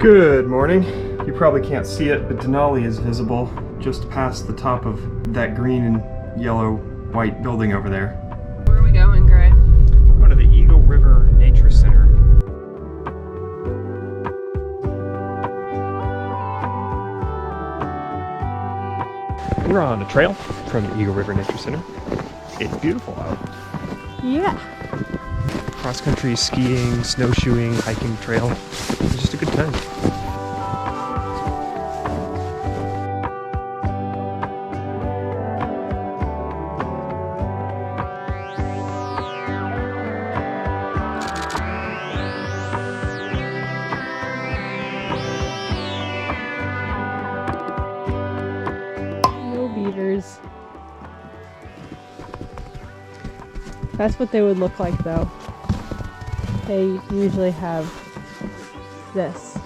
Good morning. You probably can't see it, but Denali is visible just past the top of that green and yellow white building over there. Where are we going, Gray? We're going to the Eagle River Nature Center. We're on a trail from the Eagle River Nature Center. It's beautiful out. Yeah. Cross-country skiing, snowshoeing, hiking trail. It's just a good time. No beavers. That's what they would look like, though. They usually have this.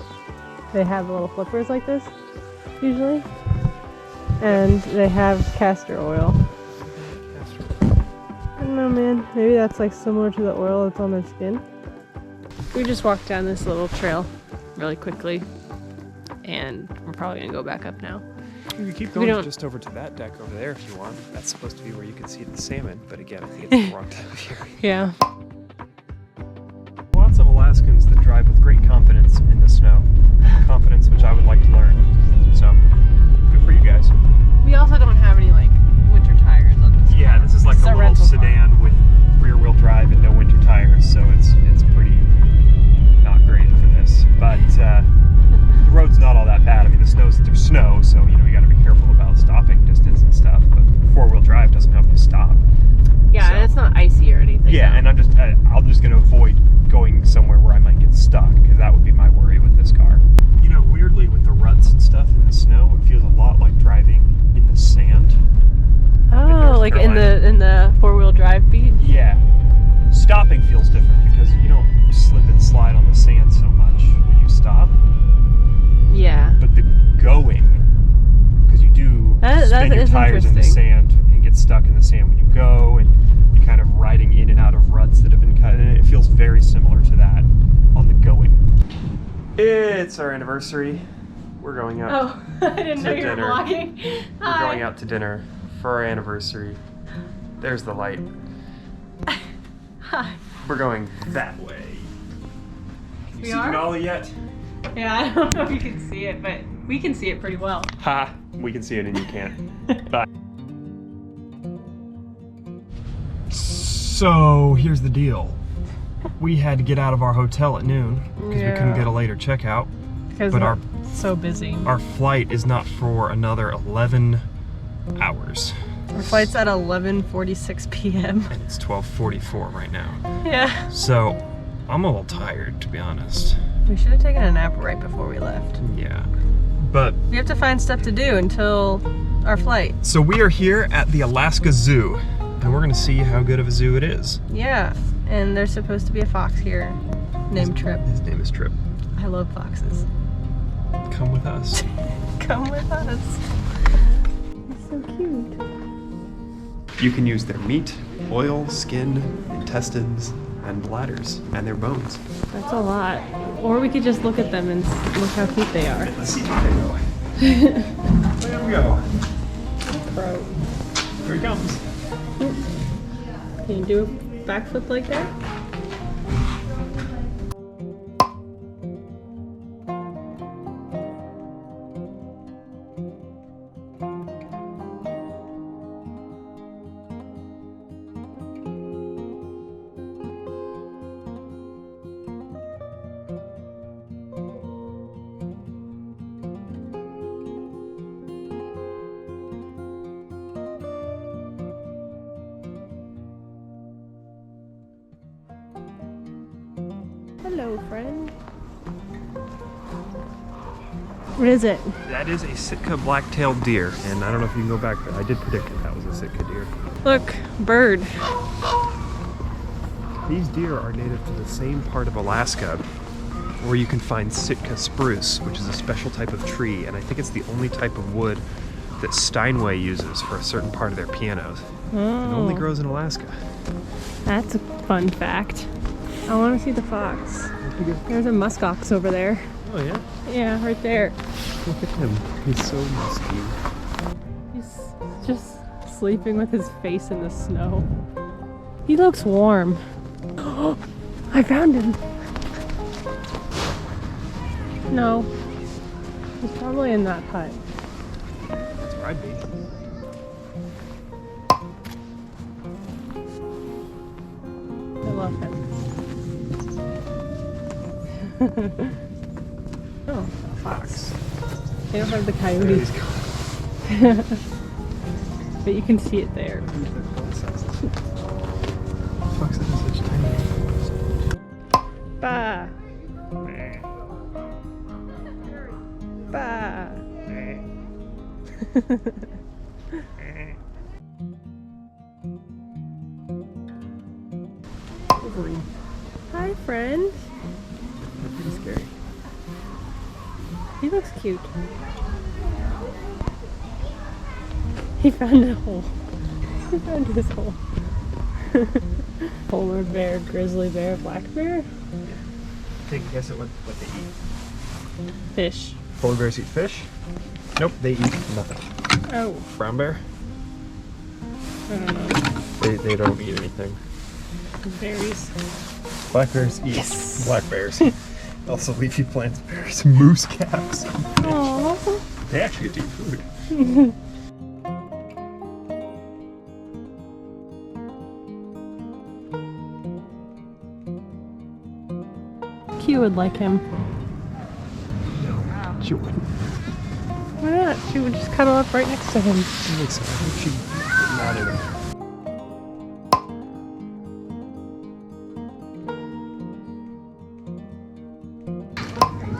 They have little flippers like this, usually. And they have castor oil. I don't know, man. Maybe that's like similar to the oil that's on their skin. We just walked down this little trail really quickly. And we're probably gonna go back up now. You can keep going just over to that deck over there if you want. That's supposed to be where you can see the salmon, but again, I think it's the wrong time of year. Yeah. Lots of Alaskans that drive with great confidence in the snow. Confidence which I would like to learn. So, good for you guys. We also don't have any like winter tires on this. Yeah, this is like a little sedan with rear-wheel drive and no winter tires, so it's pretty not great for this. But the road's not all that bad. I mean, there's snow, so you know you got to be careful about stopping distance and stuff. But four-wheel drive doesn't help you stop. Yeah, so, and it's not icy or anything. Yeah, and I'm just gonna avoid going somewhere where I might get stuck, because that would be my worry with this car. You know, weirdly with the ruts and stuff in the snow, it feels a lot like driving in the sand. Oh, like in the four-wheel drive beat? Yeah. Stopping feels different because you don't slip and slide on the sand so much when you stop. Yeah. But the going, because you do spin your tires in the sand and get stuck in the sand when you go, and you're kind of riding in and out of ruts that have been cut, and it feels very similar to that on the going. It's our anniversary. We're going out. Oh, I didn't know you were vlogging. We're going out to dinner for our anniversary. There's the light. Hi. We're going that way. Can you see Denali yet? Yeah, I don't know if you can see it, but we can see it pretty well. Ha! We can see it and you can't. Bye. So, here's the deal. We had to get out of our hotel at noon because we couldn't get a later checkout. Because we're so busy. Our flight is not for another 11 hours. Our flight's at 11:46 p.m. And it's 12:44 right now. Yeah. So, I'm a little tired, to be honest. We should have taken a nap right before we left. Yeah. But we have to find stuff to do until our flight. So we are here at the Alaska Zoo, and we're gonna see how good of a zoo it is. Yeah, and there's supposed to be a fox here named Trip. His name is Trip. I love foxes. Come with us. Come with us. He's so cute. You can use their meat, oil, skin, intestines, and bladders, and their bones. That's a lot. Or we could just look at them and look how cute they are. Let's see how they go. Look at him go. Crow. Here he comes. Can you do a backflip like that? Hello, friend. What is it? That is a Sitka black-tailed deer, and I don't know if you can go back, but I did predict that was a Sitka deer. Look, bird. These deer are native to the same part of Alaska where you can find Sitka spruce, which is a special type of tree, and I think it's the only type of wood that Steinway uses for a certain part of their pianos. Oh. It only grows in Alaska. That's a fun fact. I want to see the fox. There's a muskox over there. Oh yeah? Yeah, right there. Look at him. He's so musky. He's just sleeping with his face in the snow. He looks warm. I found him. No. He's probably in that hut. That's where I'd be. I love him. Oh, Fox. they don't have the coyotes. But you can see it there. Foxes are such tiny. Bah! Bah! Wolverine. Hi, friend. They're pretty scary. He looks cute. He found a hole. He found his hole. Polar bear, grizzly bear, black bear? Take a guess at what they eat. Fish. Polar bears eat fish? Nope, they eat nothing. Oh, Brown bear? I don't know. They don't eat anything. Berries. Black bears eat Yes. black bears. Also leafy plants, berries, moose calves. Aww. They actually get to eat food. Q would like him. She wouldn't. Why not? She would just cuddle up right next to him. I think so. I think she nodded him.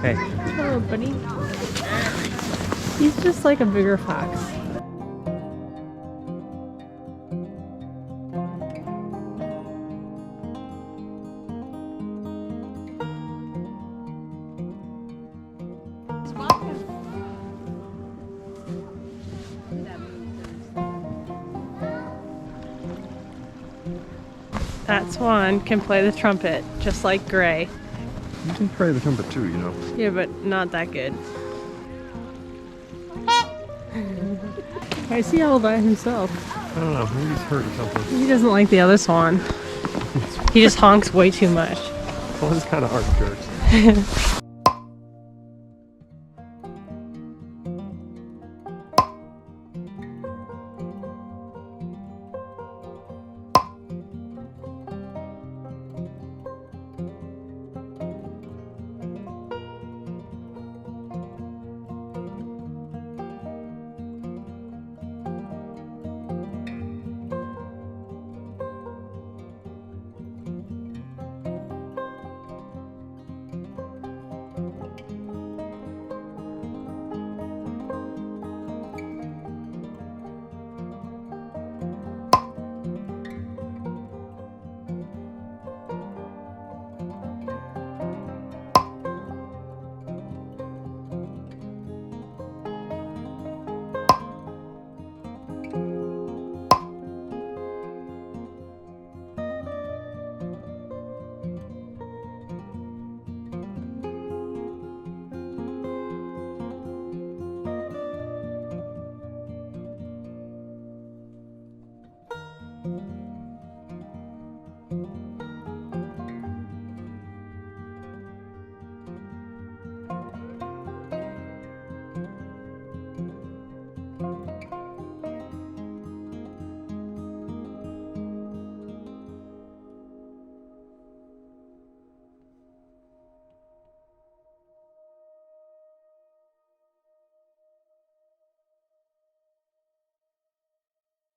Hey. Hello, buddy. He's just like a bigger fox. That swan can play the trumpet, just like Gray. You can play the trumpet too, you know. Yeah, but not that good. Why is he all by himself? I don't know, maybe he's hurt or something. He doesn't like the other swan. He just honks way too much. Swans kind of are jerks.